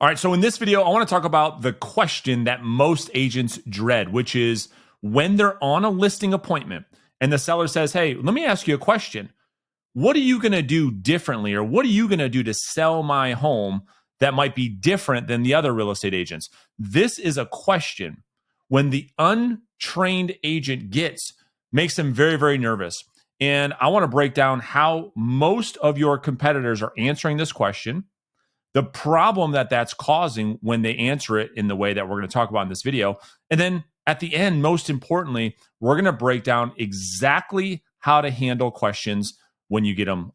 All right, so in this video, I want to talk about the question that most agents dread, which is when they're on a listing appointment and the seller says, hey, let me ask you a question. What are you going to do differently, or what are you going to do to sell my home that might be different than the other real estate agents? This is a question when the untrained agent makes them very, very nervous. And I want to break down how most of your competitors are answering this question, the problem that that's causing when they answer it in the way that we're going to talk about in this video. And then at the end, most importantly, we're going to break down exactly how to handle questions when you get them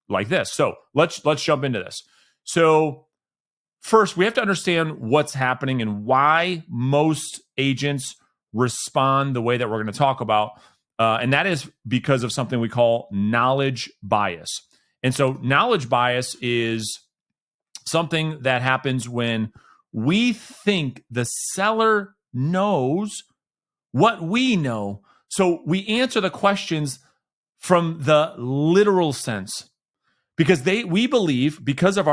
like this. So let's jump into this. So first, we have to understand what's happening and why most agents respond the way that we're going to talk about. And that is because of something we call knowledge bias. And so knowledge bias is something that happens when we think the seller knows what we know. So we answer the questions from the literal sense because we believe because of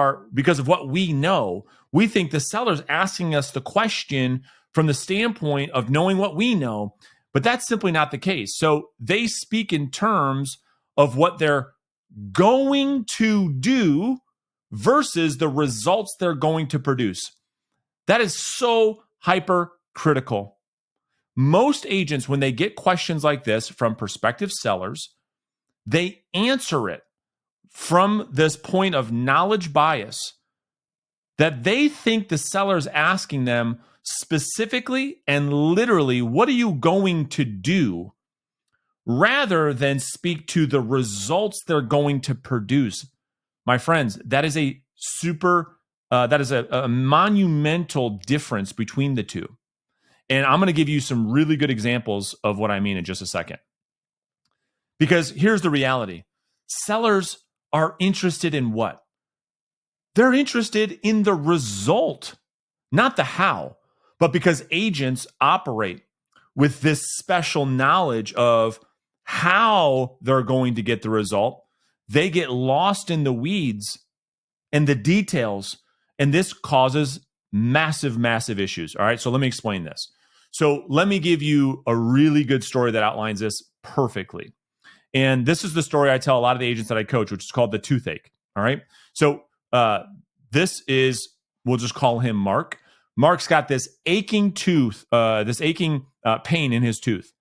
what we know, we think the seller's asking us the question from the standpoint of knowing what we know, but that's simply not the case. So they speak in terms of what they're going to do versus the results they're going to produce. That is so hypercritical. Most agents, when they get questions like this from prospective sellers, they answer it from this point of knowledge bias that they think the seller's asking them specifically and literally, what are you going to do, rather than speak to the results they're going to produce. My friends, that is a monumental difference between the two. And I'm going to give you some really good examples of what I mean in just a second. Because here's the reality. Sellers are interested in what? They're interested in the result, not the how. But because agents operate with this special knowledge of how they're going to get the result, they get lost in the weeds and the details, and this causes massive, massive issues. All right, so let me explain this. So let me give you a really good story that outlines this perfectly. And this is the story I tell a lot of the agents that I coach, which is called the toothache. All right, so this is, we'll just call him Mark. Mark's got this aching tooth, pain in his tooth.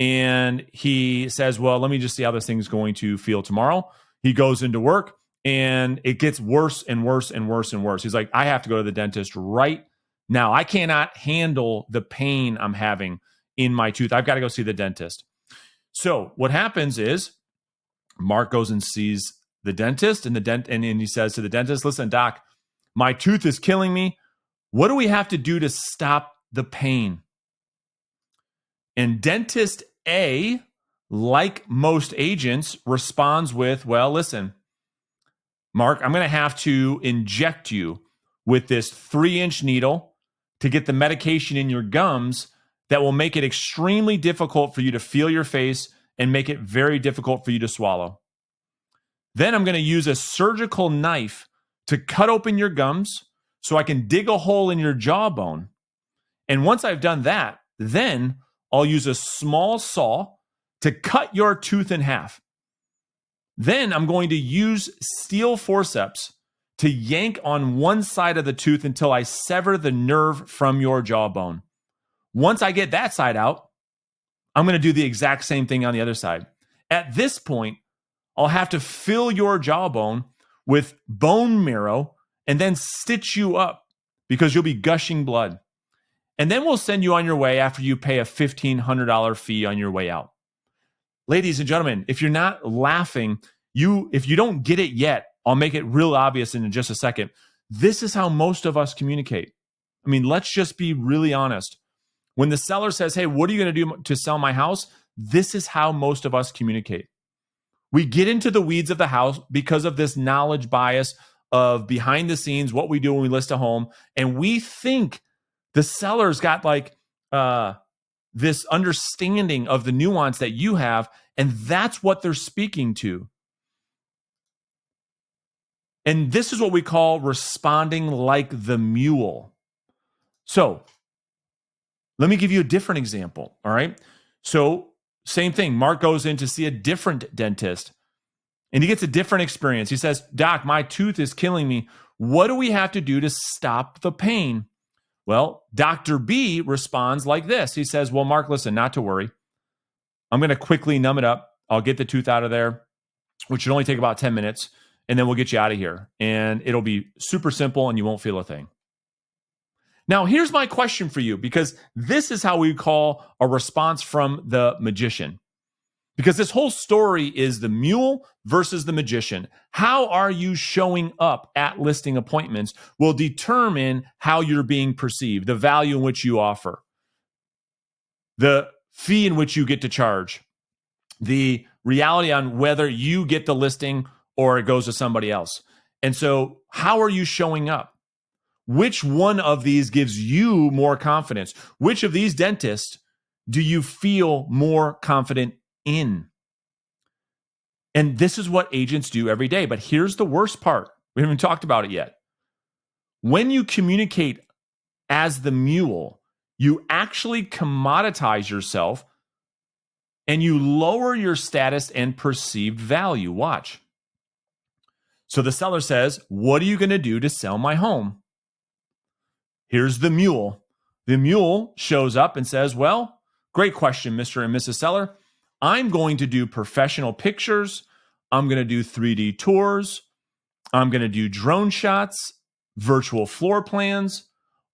And he says, well, let me just see how this thing's going to feel tomorrow. He goes into work and it gets worse and worse and worse and worse. He's like, I have to go to the dentist right now. I cannot handle the pain I'm having in my tooth. I've got to go see the dentist. So what happens is Mark goes and sees the dentist, and he says to the dentist, listen, doc, my tooth is killing me. What do we have to do to stop the pain? And dentist A, like most agents, responds with, well, listen, Mark, I'm going to have to inject you with this 3-inch needle to get the medication in your gums that will make it extremely difficult for you to feel your face and make it very difficult for you to swallow. Then I'm going to use a surgical knife to cut open your gums so I can dig a hole in your jawbone. And once I've done that, then I'll use a small saw to cut your tooth in half. Then I'm going to use steel forceps to yank on one side of the tooth until I sever the nerve from your jawbone. Once I get that side out, I'm going to do the exact same thing on the other side. At this point, I'll have to fill your jawbone with bone marrow and then stitch you up because you'll be gushing blood. And then we'll send you on your way after you pay a $1,500 fee on your way out. Ladies and gentlemen, if you're not laughing, if you don't get it yet, I'll make it real obvious in just a second. This is how most of us communicate. I mean, let's just be really honest. When the seller says, hey, what are you going to do to sell my house? This is how most of us communicate. We get into the weeds of the house because of this knowledge bias of behind the scenes, what we do when we list a home. And we think the seller's got like this understanding of the nuance that you have, and that's what they're speaking to. And this is what we call responding like the mule. So let me give you a different example. All right. So same thing. Mark goes in to see a different dentist and he gets a different experience. He says, Doc, my tooth is killing me. What do we have to do to stop the pain? Well, Dr. B responds like this. He says, well, Mark, listen, not to worry. I'm going to quickly numb it up. I'll get the tooth out of there, which should only take about 10 minutes. And then we'll get you out of here. And it'll be super simple and you won't feel a thing. Now, here's my question for you, because this is how we call a response from the magician. Because this whole story is the mule versus the magician. How are you showing up at listing appointments will determine how you're being perceived, the value in which you offer, the fee in which you get to charge, the reality on whether you get the listing or it goes to somebody else. And so how are you showing up? Which one of these gives you more confidence? Which of these dentists do you feel more confident in? And this is what agents do every day. But here's the worst part. We haven't talked about it yet. When you communicate as the mule, you actually commoditize yourself and you lower your status and perceived value. Watch. So the seller says, what are you going to do to sell my home? Here's the mule. The mule shows up and says, well, great question, Mr. and Mrs. Seller. I'm going to do professional pictures. I'm going to do 3D tours. I'm going to do drone shots, virtual floor plans,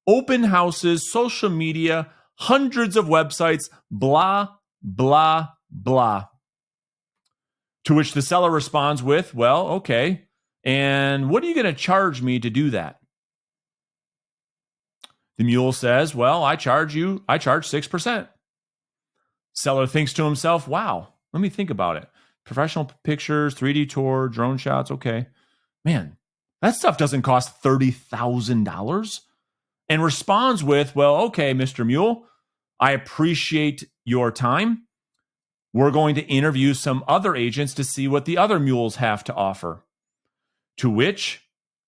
open houses, social media, hundreds of websites, blah, blah, blah. To which the seller responds with, well, okay, and what are you going to charge me to do that? The mule says, well, I charge 6%. Seller thinks to himself, wow, let me think about it. Professional pictures, 3D tour, drone shots, okay. Man, that stuff doesn't cost $30,000. And responds with, well, okay, Mr. Mule, I appreciate your time. We're going to interview some other agents to see what the other mules have to offer. To which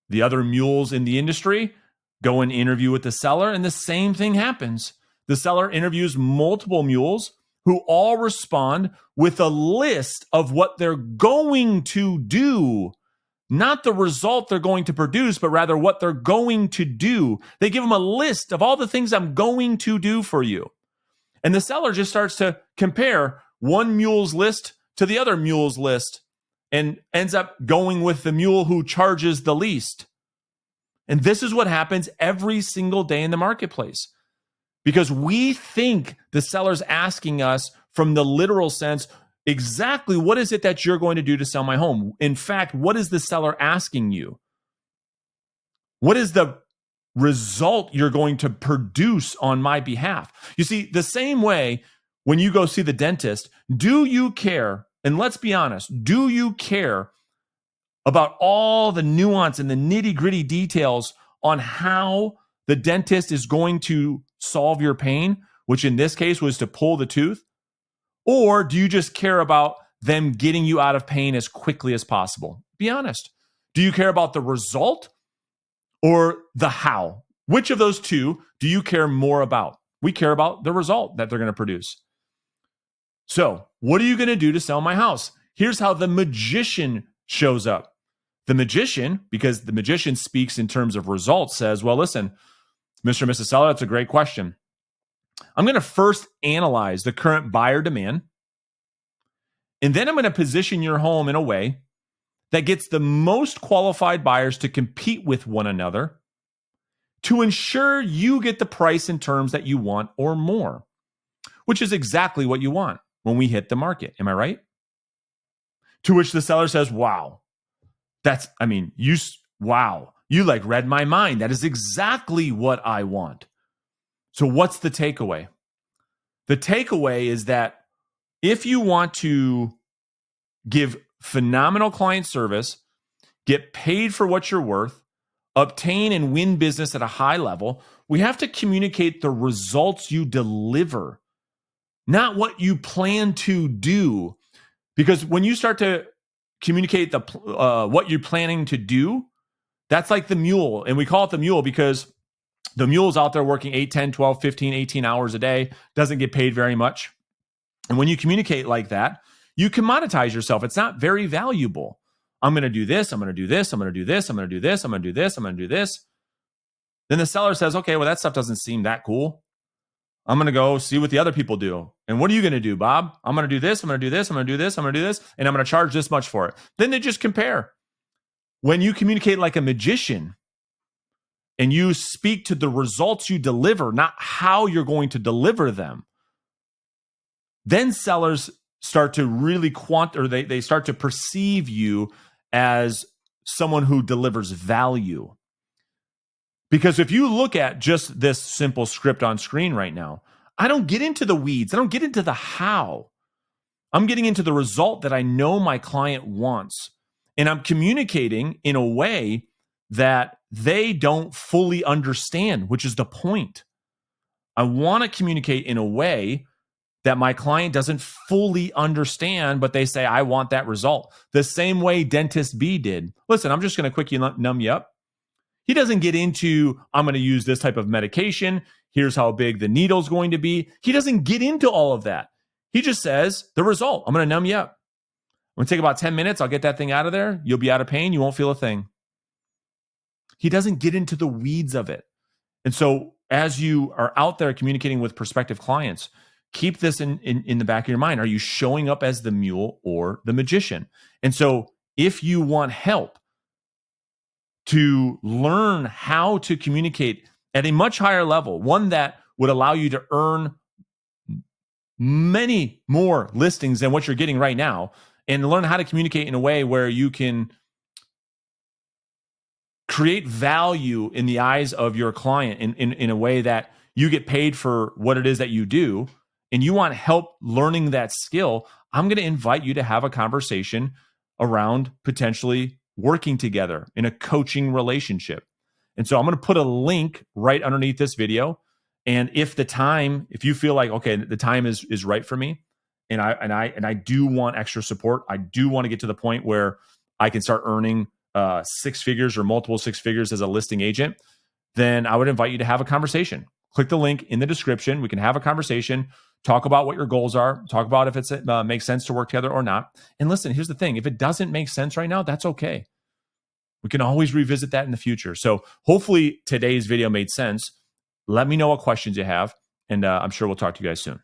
the other mules in the industry go and interview with the seller, and the same thing happens. The seller interviews multiple mules who all respond with a list of what they're going to do, not the result they're going to produce, but rather what they're going to do. They give them a list of all the things I'm going to do for you. And the seller just starts to compare one mule's list to the other mule's list and ends up going with the mule who charges the least. And this is what happens every single day in the marketplace, because we think the seller's asking us from the literal sense, exactly what is it that you're going to do to sell my home? In fact, what is the seller asking you? What is the result you're going to produce on my behalf? You see, the same way when you go see the dentist, do you care? And let's be honest, do you care about all the nuance and the nitty-gritty details on how the dentist is going to solve your pain, which in this case was to pull the tooth? Or do you just care about them getting you out of pain as quickly as possible? Be honest. Do you care about the result or the how? Which of those two do you care more about? We care about the result that they're going to produce. So, what are you going to do to sell my house? Here's how the magician shows up. The magician, because the magician speaks in terms of results, says, well, listen, Mr. and Mrs. Seller, that's a great question. I'm going to first analyze the current buyer demand, and then I'm going to position your home in a way that gets the most qualified buyers to compete with one another to ensure you get the price and terms that you want or more, which is exactly what you want when we hit the market. Am I right? To which the seller says, wow. Wow, you like read my mind. That is exactly what I want. So what's the takeaway? The takeaway is that if you want to give phenomenal client service, get paid for what you're worth, obtain and win business at a high level, we have to communicate the results you deliver, not what you plan to do. Because when you start to communicate what you're planning to do, That's like the mule. And we call it the mule because the mule's out there working 8, 10, 12, 15, 18 hours a day, doesn't get paid very much. And when you communicate like that, you commoditize yourself. It's not very valuable. I'm going to do this. I'm going to do this. I'm going to do this. I'm going to do this. I'm going to do this. I'm going to do this. Then the seller says, okay, well, that stuff doesn't seem that cool. I'm going to go see what the other people do. And what are you going to do, Bob? I'm going to do this. I'm going to do this. I'm going to do this. I'm going to do this. And I'm going to charge this much for it. Then they just compare. When you communicate like a magician and you speak to the results you deliver, not how you're going to deliver them, then sellers start to really they start to perceive you as someone who delivers value. Because if you look at just this simple script on screen right now, I don't get into the weeds. I don't get into the how. I'm getting into the result that I know my client wants. And I'm communicating in a way that they don't fully understand, which is the point. I want to communicate in a way that my client doesn't fully understand, but they say, I want that result. The same way Dentist B did. Listen, I'm just going to quickly numb you up. He doesn't get into, I'm going to use this type of medication. Here's how big the needle's going to be. He doesn't get into all of that. He just says the result. I'm going to numb you up. I'm going to take about 10 minutes. I'll get that thing out of there. You'll be out of pain. You won't feel a thing. He doesn't get into the weeds of it. And so as you are out there communicating with prospective clients, keep this in the back of your mind. Are you showing up as the mule or the magician? And so if you want help to learn how to communicate at a much higher level, one that would allow you to earn many more listings than what you're getting right now, and learn how to communicate in a way where you can create value in the eyes of your client in a way that you get paid for what it is that you do, and you want help learning that skill, I'm going to invite you to have a conversation around potentially working together in a coaching relationship. And so I'm going to put a link right underneath this video. And if you feel like, okay, the time is right for me, and I do want extra support, I do want to get to the point where I can start earning 6 figures or multiple 6 figures as a listing agent, then I would invite you to have a conversation. Click the link in the description. We can have a conversation, talk about what your goals are, talk about if it makes sense to work together or not. And listen, here's the thing. If it doesn't make sense right now, that's okay. We can always revisit that in the future. So hopefully today's video made sense. Let me know what questions you have, and I'm sure we'll talk to you guys soon.